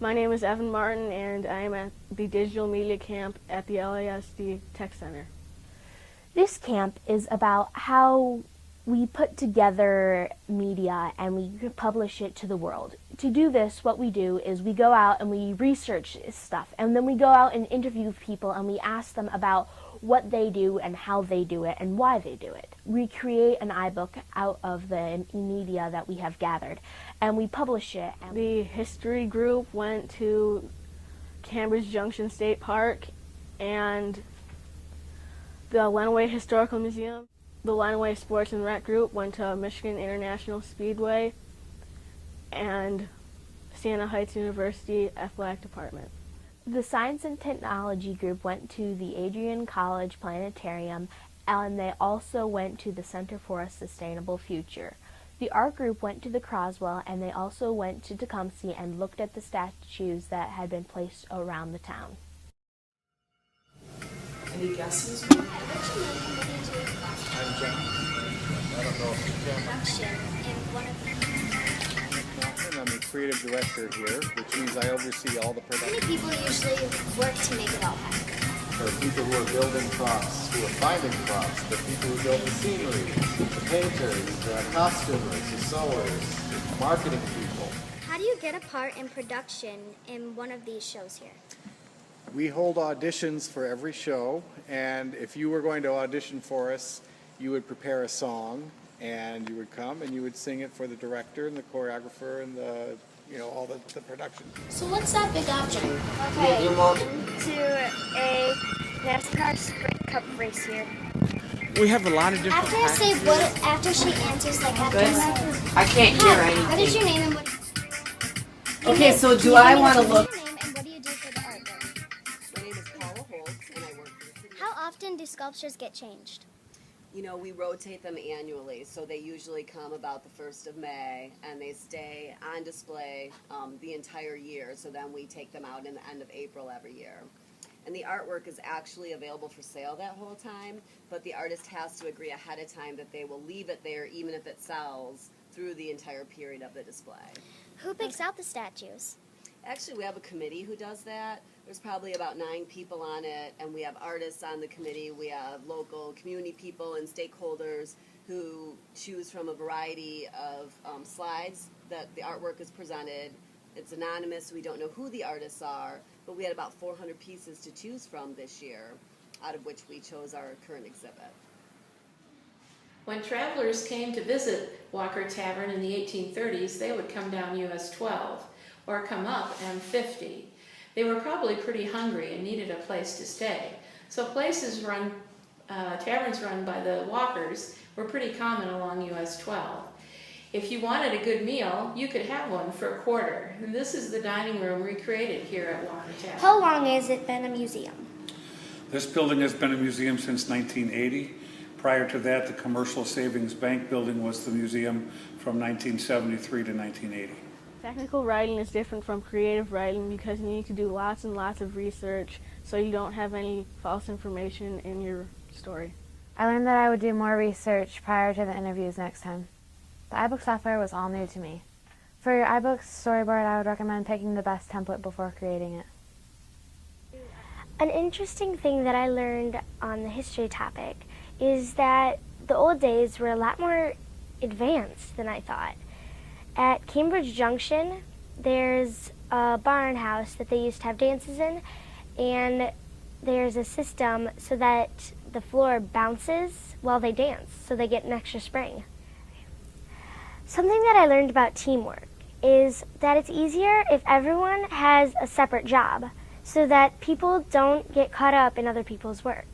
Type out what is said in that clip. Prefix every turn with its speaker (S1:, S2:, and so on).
S1: My name is Evan Martin, and I am at the Digital Media Camp at the LASD Tech Center.
S2: This camp is about how we put together media and we publish it to the world. To do this, what we do is we go out and we research stuff, and then we go out and interview people and we ask them about what they do and how they do it and why they do it. We create an iBook out of the media that we have gathered, and we publish it.
S1: The history group went to Cambridge Junction State Park and the Lenawee Historical Museum. The Lenawee Sports and Rec group went to Michigan International Speedway and Siena Heights University Athletic Department.
S2: The Science and Technology group went to the Adrian College Planetarium, and they also went to the Center for a Sustainable Future. The art group went to the Croswell, and they also went to Tecumseh and looked at the statues that had been placed around the town.
S3: Any guesses?
S4: I'm John. I don't know if you can. I'm the creative director here, which means I oversee all the production.
S5: How many people usually work to make it all happen?
S4: There are people who are building props, who are finding props, the people who build the scenery, the painters, the costumers, the sewers, marketing people.
S5: How do you get a part in production in one of these shows here?
S4: We hold auditions for every show, and if you were going to audition for us, you would prepare a song, and you would come and you would sing it for the director and the choreographer and the, all the production.
S5: So what's that big object?
S6: Okay, to a NASCAR Sprint Cup race here.
S3: We have a lot of different
S5: After she answers, like after
S3: Good. I can't hear anything.
S5: What is your name and what?
S3: Okay, so do I want to look?
S5: What's your name and what do you do for the artwork?
S7: My name is Paula Holtz, and I work for the city.
S5: How often do sculptures get changed?
S7: We rotate them annually, so they usually come about the 1st of May, and they stay on display the entire year, so then we take them out in the end of April every year. And the artwork is actually available for sale that whole time, but the artist has to agree ahead of time that they will leave it there even if it sells through the entire period of the display.
S5: Who picks out the statues?
S7: Actually, we have a committee who does that. There's probably about 9 people on it, and we have artists on the committee. We have local community people and stakeholders who choose from a variety of slides that the artwork is presented. It's anonymous, so we don't know who the artists are, but we had about 400 pieces to choose from this year, out of which we chose our current exhibit.
S8: When travelers came to visit Walker Tavern in the 1830s, they would come down US 12 or come up M50. They were probably pretty hungry and needed a place to stay. So taverns run by the Walkers were pretty common along US 12. If you wanted a good meal, you could have one for a quarter. And this is the dining room recreated here at Walker Tavern.
S5: How long has it been a museum?
S9: This building has been a museum since 1980. Prior to that, the Commercial Savings Bank building was the museum from 1973 to 1980.
S1: Technical writing is different from creative writing because you need to do lots and lots of research so you don't have any false information in your story.
S10: I learned that I would do more research prior to the interviews next time. The iBook software was all new to me. For your iBook storyboard, I would recommend picking the best template before creating it.
S5: An interesting thing that I learned on the history topic is that the old days were a lot more advanced than I thought. At Cambridge Junction, there's a barn house that they used to have dances in, and there's a system so that the floor bounces while they dance, so they get an extra spring. Something that I learned about teamwork is that it's easier if everyone has a separate job, so that people don't get caught up in other people's work.